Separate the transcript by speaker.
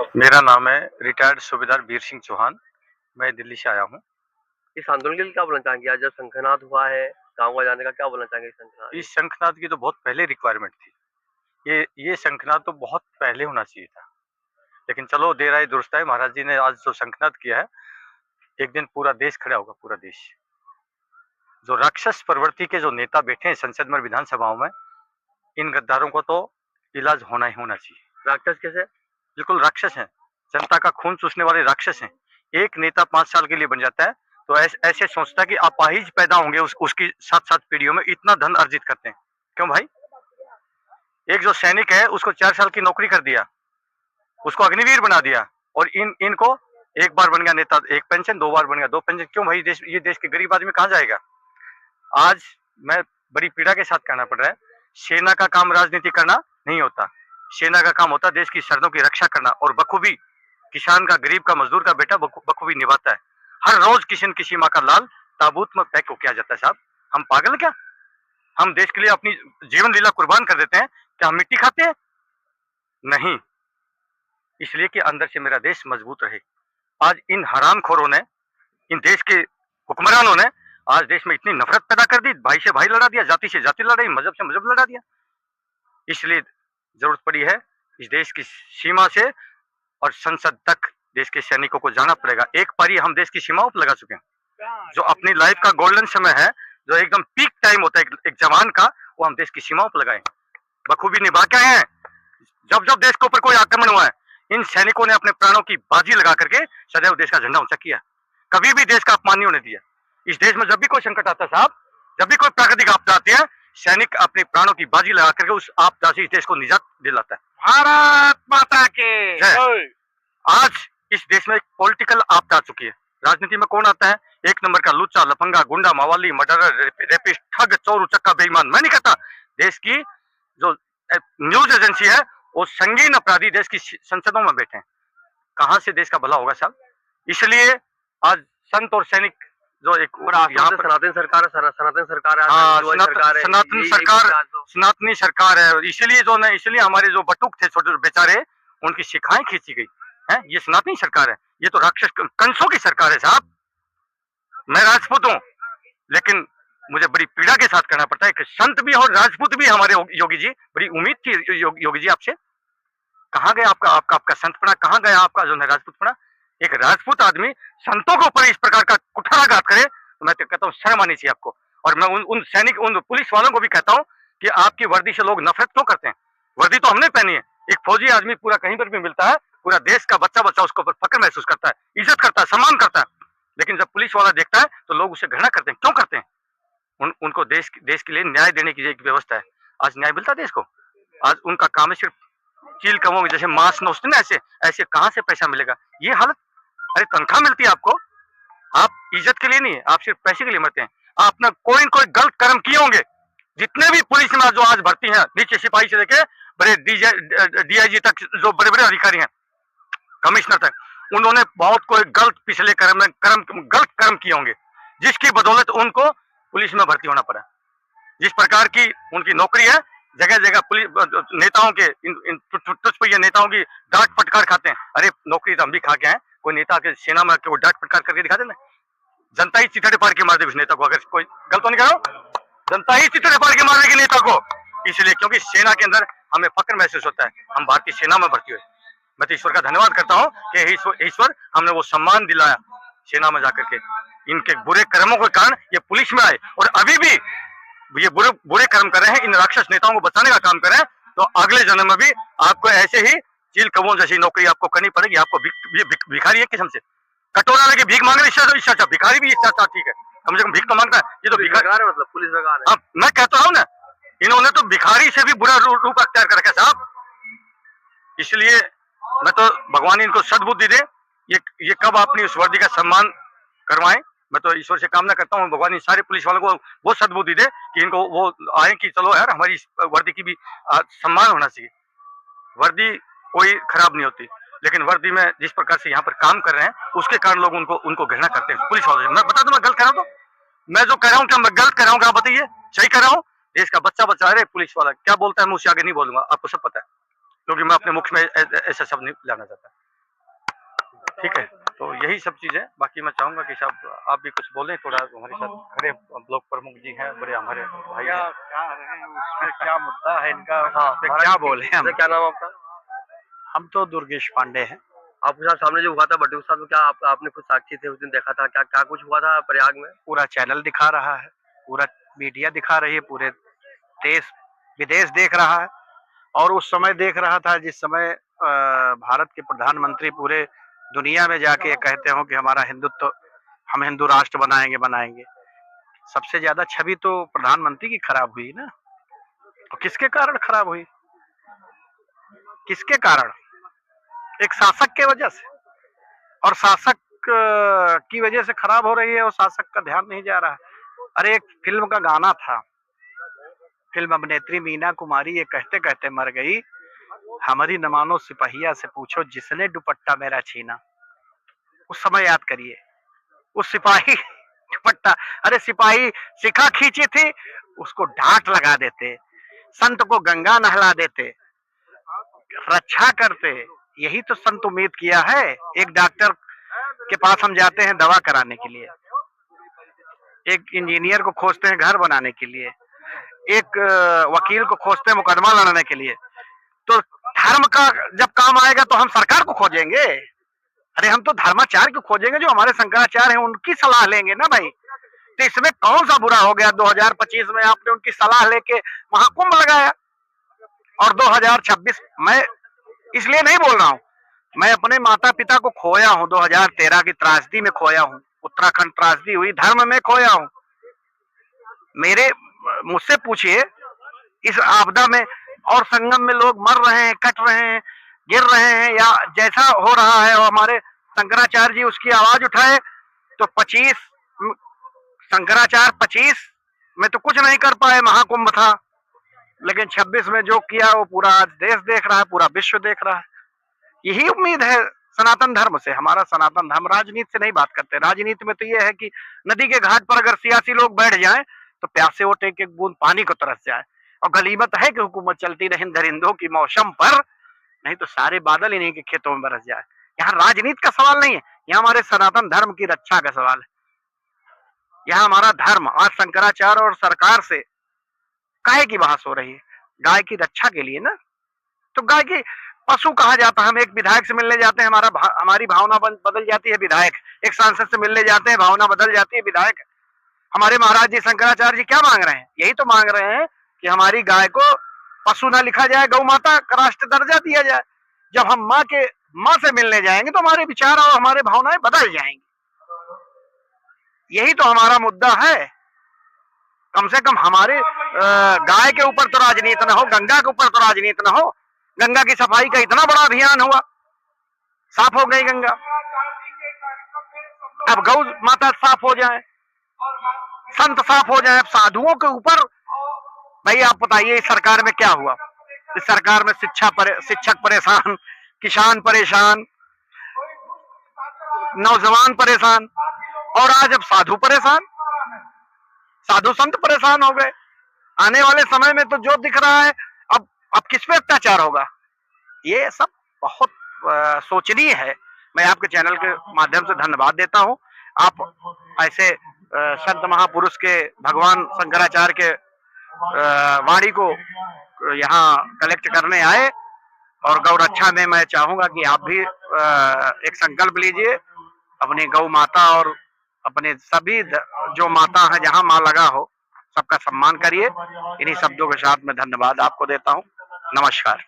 Speaker 1: मेरा नाम है रिटायर्ड सूबेदार वीर सिंह चौहान। मैं दिल्ली से आया हूँ।
Speaker 2: इस आंदोलन के लिए क्या बोलना चाहेंगे? आज जब शंखनाद हुआ है, गाँव में जाने का क्या बोलना चाहेंगे इस शंखनाद
Speaker 1: इस शंखनाद की तो बहुत पहले रिक्वायरमेंट थी। ये शंखनाद तो बहुत पहले होना चाहिए था। लेकिन चलो देर आए दुरुस्त आए, महाराज जी ने आज जो शंखनाद किया है, एक दिन पूरा देश खड़ा होगा, पूरा देश। जो राक्षस प्रवृत्ति के जो नेता बैठे हैं संसद में, विधानसभाओं में, इन गद्दारों को तो इलाज होना ही होना चाहिए।
Speaker 2: राक्षस कैसे?
Speaker 1: बिल्कुल राक्षस हैं, जनता का खून चूसने वाले राक्षस हैं। एक नेता 5 साल के लिए बन जाता है तो ऐसे सोचता है कि अपाहिज पैदा होंगे उसकी 7-7 पीढ़ियों में, इतना धन अर्जित करते हैं। क्यों भाई? एक जो सैनिक है उसको 4 साल की नौकरी कर दिया, उसको अग्निवीर बना दिया, और इनको एक बार बन गया नेता, 1 पेंशन, 2 बार बन गया 2 पेंशन। क्यों भाई? ये देश के गरीब आदमी कहाँ जाएगा? आज मैं बड़ी पीड़ा के साथ कहना पड़ रहा है, सेना का काम राजनीति करना नहीं होता। सेना का काम होता है देश की सरहदों की रक्षा करना, और बखूबी किसान का, गरीब का, मजदूर का बेटा बखूबी निभाता है। हर रोज किसी न किसी माँ का लाल ताबूत में पैक हो किया जाता है। साहब, हम पागल क्या? हम देश के लिए अपनी जीवन लीला कुर्बान कर देते हैं, क्या हम मिट्टी खाते हैं? नहीं। इसलिए कि अंदर से मेरा देश मजबूत रहे। आज इन हरामखोरों ने, इन देश के हुक्मरानों ने आज देश में इतनी नफरत पैदा कर दी, भाई से भाई लड़ा दिया, जाति से जाति लड़ाई, मजहब से मजहब लड़ा दिया। इसलिए जरूरत पड़ी है इस देश की सीमा से और संसद तक देश के सैनिकों को जाना पड़ेगा। एक पारी हम देश की सीमाओं पर लगा चुके हैं। जो अपनी लाइफ का गोल्डन समय है, जो एकदम पीक टाइम होता है एक जवान का, वो हम देश की सीमाओं पर लगाए, बखूबी निभा के आए हैं। जब जब देश के ऊपर कोई आक्रमण हुआ है, इन सैनिकों ने अपने प्राणों की बाजी लगा करके सदैव देश का झंडा ऊंचा किया, कभी भी देश का अपमान नहीं होने दिया। इस देश में जब भी कोई संकट आता है साहब, जब भी कोई प्राकृतिक आपदा आती है, सैनिक अपने प्राणों की बाजी लगा करके उस आपदा से इस देश को निजात दिलाता है।
Speaker 2: भारत माता के
Speaker 1: जय। आज इस देश में एक पॉलिटिकल आपदा आ चुकी है। राजनीति में कौन आता है? 1 नंबर का लुच्चा, लफंगा, गुंडा, मावाली, मर्डरर, रेपिस्ट, ठग, चोर, उचक्का, बेईमान। मैं नहीं कहता, देश की जो न्यूज एजेंसी है, वो संगीन अपराधी देश की संसदों में बैठे हैं। कहां से देश का भला होगा साहब? इसलिए आज संत और सैनिक जो एक
Speaker 2: यहाँ पर सनातन सरकार है, सनातन सरकार है,
Speaker 1: हाँ,
Speaker 2: सनातन
Speaker 1: सरकार, सनातनी सरकार है। इसलिए जो न, इसलिए हमारे जो बटुक थे छोटे बेचारे, उनकी शिखाएं खींची गई है। ये सनातनी सरकार है, ये तो राक्षस कंसों की सरकार है साहब। मैं राजपूत हूँ, लेकिन मुझे बड़ी पीड़ा के साथ कहना पड़ता है कि संत भी और राजपूत भी हमारे योगी जी। बड़ी उम्मीद थी योगी जी आपसे। कहाँ गया आपका आपका आपका संतपना? कहाँ गया आपका जो है राजपूतपना? एक राजपूत आदमी संतों के ऊपर इस प्रकार का कुठाराघात करे तो मैं तो कहता हूँ शर्म आनी चाहिए आपको। और मैं उन सैनिक, उन पुलिस वालों को भी कहता हूँ कि आपकी वर्दी से लोग नफरत क्यों करते हैं? वर्दी तो हमने पहनी है। एक फौजी आदमी पूरा कहीं पर भी मिलता है, पूरा देश का बच्चा बच्चा उसके ऊपर फक्र महसूस करता है, इज्जत करता है, सम्मान करता है। लेकिन जब पुलिस वाला देखता है तो लोग उसे घृणा करते हैं। क्यों करते हैं? उनको देश के लिए न्याय देने की एक व्यवस्था है। आज न्याय मिलता है देश को? आज उनका काम है सिर्फ चील कमोगे, जैसे मांस नोचते ना, ऐसे ऐसे कहां से पैसा मिलेगा? ये हालत। अरे तनख्वाह मिलती है आपको, आप इज्जत के लिए नहीं, आप सिर्फ पैसे के लिए मरते हैं। आपने कोई कोई गलत कर्म किए होंगे। जितने भी पुलिस में जो आज भर्ती हैं, नीचे सिपाही से लेके बड़े डीआईजी तक, जो बड़े बड़े अधिकारी हैं, कमिश्नर तक, उन्होंने बहुत कोई गलत पिछले गलत कर्म किए होंगे, जिसकी बदौलत उनको पुलिस में भर्ती होना पड़ा। जिस प्रकार की उनकी नौकरी है, जगह जगह पुलिस नेताओं के तुच्छ पहिए नेताओं की डांट फटकार खाते हैं। अरे नौकरी तो हम भी खा के हैं, कोई नेता के सेना में वो डांट फटकार करके दिखा देना, जनता ही चिथड़े पार के मार दे उस नेता को। अगर कोई गलत तो नहीं करो, जनता ही चिथड़े पार के मार देगी नेता को। इसलिए क्योंकि सेना के अंदर हमें फक्र महसूस होता है, हम भारतीय सेना में भर्ती हुए। मैं तो ईश्वर का धन्यवाद करता हूँ कि ईश्वर हमने वो सम्मान दिलाया सेना में जाकर के। इनके बुरे कर्मों के कारण ये पुलिस में आए, और अभी भी ये बुरे कर्म कर रहे हैं, इन राक्षस नेताओं को बचाने का काम कर रहे हैं। तो अगले जन्म में भी आपको ऐसे ही चील कौओं जैसी नौकरी आपको करनी पड़ेगी। आपको भिखारी एक किस्म से कटोरा लेके भीख मांग रहे, इससे अच्छा भिखारी भी इससे अच्छा ठीक है, कम से कम भीख तो मांगता है। ये तो भिखारी
Speaker 2: है, मतलब पुलिस बेकार है।
Speaker 1: हाँ, मैं कहता हूँ ना, इन्होंने तो भिखारी से भी बुरा रूप अख्तियार कर रखा है साहब। इसलिए मैं तो भगवान इनको सद्बुद्धि दे, ये कब अपनी उस वर्दी का सम्मान करवाएं। मैं तो ईश्वर से कामना करता हूँ भगवान इन सारे पुलिस वालों को वो सद्बुद्धि दे कि इनको वो आए कि चलो यार, हमारी वर्दी की भी सम्मान होना चाहिए। वर्दी कोई खराब नहीं होती, लेकिन वर्दी में जिस प्रकार से यहाँ पर काम कर रहे हैं, उसके कारण लोग उनको घृणा करते हैं पुलिस वालों से। मैं बता दूं, मैं गलत कर रहा हूँ? तो मैं जो कह रहा हूँ क्या मैं गलत कर रहा हूँ? क्या बताइए, सही कर रहा हूँ? देश का बच्चा बच्चा, अरे पुलिस वाला क्या बोलता है मैं उससे आगे नहीं बोलूंगा, आपको सब पता है, क्योंकि मैं अपने मुख में ऐसा शब्द नहीं लाना चाहता। ठीक है, तो यही सब चीजें। बाकी मैं चाहूंगा कि साहब आप भी कुछ बोलें थोड़ा, हमारे साथ खड़े ब्लॉक प्रमुख जी हैं, बड़े हमारे भाई
Speaker 3: क्या
Speaker 1: हैं।
Speaker 3: क्या रहे हैं उसमें, क्या मुद्दा है इनका,
Speaker 2: हाँ,
Speaker 3: उस पे क्या बोले हम?
Speaker 2: क्या नाम आपका?
Speaker 3: हम तो दुर्गेश पांडे हैं।
Speaker 2: आपके साथ सामने जो हुआ था बटुक साहब, क्या आपने खुद साक्षी थे, उस दिन देखा था, क्या क्या कुछ हुआ था प्रयाग में?
Speaker 3: पूरा चैनल दिखा रहा है, पूरा मीडिया दिखा रही है, पूरे देश विदेश देख रहा है। और उस समय देख रहा था जिस समय भारत के प्रधानमंत्री पूरे दुनिया में जाके ये कहते हो कि हमारा हिंदुत्व, हम हिंदू राष्ट्र बनाएंगे बनाएंगे। सबसे ज्यादा छवि तो प्रधानमंत्री की खराब हुई ना। तो किसके कारण खराब हुई? किसके कारण? एक शासक के वजह से। और शासक की वजह से खराब हो रही है और शासक का ध्यान नहीं जा रहा है। अरे एक फिल्म का गाना था, फिल्म अभिनेत्री मीना कुमारी ये कहते कहते मर गई, हमारी न मानो सिपहिया से पूछो जिसने दुपट्टा मेरा छीना। उस समय याद करिए, उस सिपाही दुपट्टा, अरे सिपाही शिखा खींची थी, उसको डांट लगा देते, संत को गंगा नहला देते, रक्षा करते। यही तो संत उम्मीद किया है। एक डॉक्टर के पास हम जाते हैं दवा कराने के लिए, एक इंजीनियर को खोजते हैं घर बनाने के लिए, एक वकील को खोजते हैं मुकदमा लड़ने के लिए। तो धर्म का जब काम आएगा तो हम सरकार को खोजेंगे? अरे हम तो धर्माचार्य को खोजेंगे, जो हमारे शंकराचार्य हैं उनकी सलाह लेंगे ना भाई। तो इसमें कौन सा बुरा हो गया? 2025 में आपने उनकी सलाह लेके महाकुंभ लगाया, और 2026 मैं इसलिए नहीं बोल रहा हूं, मैं अपने माता पिता को खोया हूं, 2013 की त्रासदी में खोया हूं, उत्तराखंड त्रासदी हुई, धर्म में खोया हूं। मेरे मुझसे पूछिए इस आपदा में और संगम में लोग मर रहे हैं, कट रहे हैं, गिर रहे हैं, या जैसा हो रहा है, और हमारे शंकराचार्य जी उसकी आवाज उठाए तो 25 शंकराचार्य 25 में तो कुछ नहीं कर पाए, महाकुंभ था। लेकिन 26 में जो किया वो पूरा आज देश देख रहा है, पूरा विश्व देख रहा है। यही उम्मीद है सनातन धर्म से। हमारा सनातन धर्म राजनीति से नहीं बात करते। राजनीति में तो यह है कि नदी के घाट पर अगर सियासी लोग बैठ जाएं तो प्यासे होते एक एक बूंद पानी को तरस जाए, और गलीमत है कि हुकूमत चलती रहे दरिंदों की मौसम पर, नहीं तो सारे बादल इन्हीं के खेतों में बरस जाए। यहाँ राजनीति का सवाल नहीं है, यहाँ हमारे सनातन धर्म की रक्षा का सवाल है। यहाँ हमारा धर्म आज शंकराचार्य और सरकार से गाय की बहस हो रही है, गाय की रक्षा के लिए ना। तो गाय की पशु कहा जाता है। हम एक विधायक से मिलने जाते हैं, हमारी भावना बदल जाती है विधायक, एक सांसद से मिलने जाते हैं भावना बदल जाती है विधायक। हमारे महाराज जी शंकराचार्य जी क्या मांग रहे हैं? यही तो मांग रहे हैं कि हमारी गाय को पशु ना लिखा जाए, गौ माता का राष्ट्र दर्जा दिया जाए। जब हम माँ से मिलने जाएंगे तो हमारे विचार और हमारे भावनाएं बदल जाएंगी। यही तो हमारा मुद्दा है। कम से कम हमारे गाय के ऊपर तो राजनीति ना हो, गंगा के ऊपर तो राजनीति ना हो। गंगा की सफाई का इतना बड़ा अभियान हुआ, साफ हो गई गंगा, अब गौ माता साफ हो जाए, संत साफ हो जाए। अब साधुओं के ऊपर भाई आप बताइए इस सरकार में क्या हुआ? इस सरकार में शिक्षक परेशान, किसान परेशान, नौजवान परेशान, और आज अब साधु परेशान, साधु संत परेशान हो गए। आने वाले समय में तो जो दिख रहा है, अब किस पे अत्याचार होगा? ये सब बहुत सोचनीय है। मैं आपके चैनल के माध्यम से धन्यवाद देता हूं। आप ऐसे संत महापुरुष के, भगवान शंकराचार्य के वाणी को यहाँ कलेक्ट करने आए, और गौ रक्षा में मैं चाहूंगा कि आप भी एक संकल्प लीजिए, अपनी गौ माता और अपने सभी जो माता है जहां माँ लगा हो सबका सम्मान करिए। इन्हीं शब्दों के साथ मैं धन्यवाद आपको देता हूं। नमस्कार।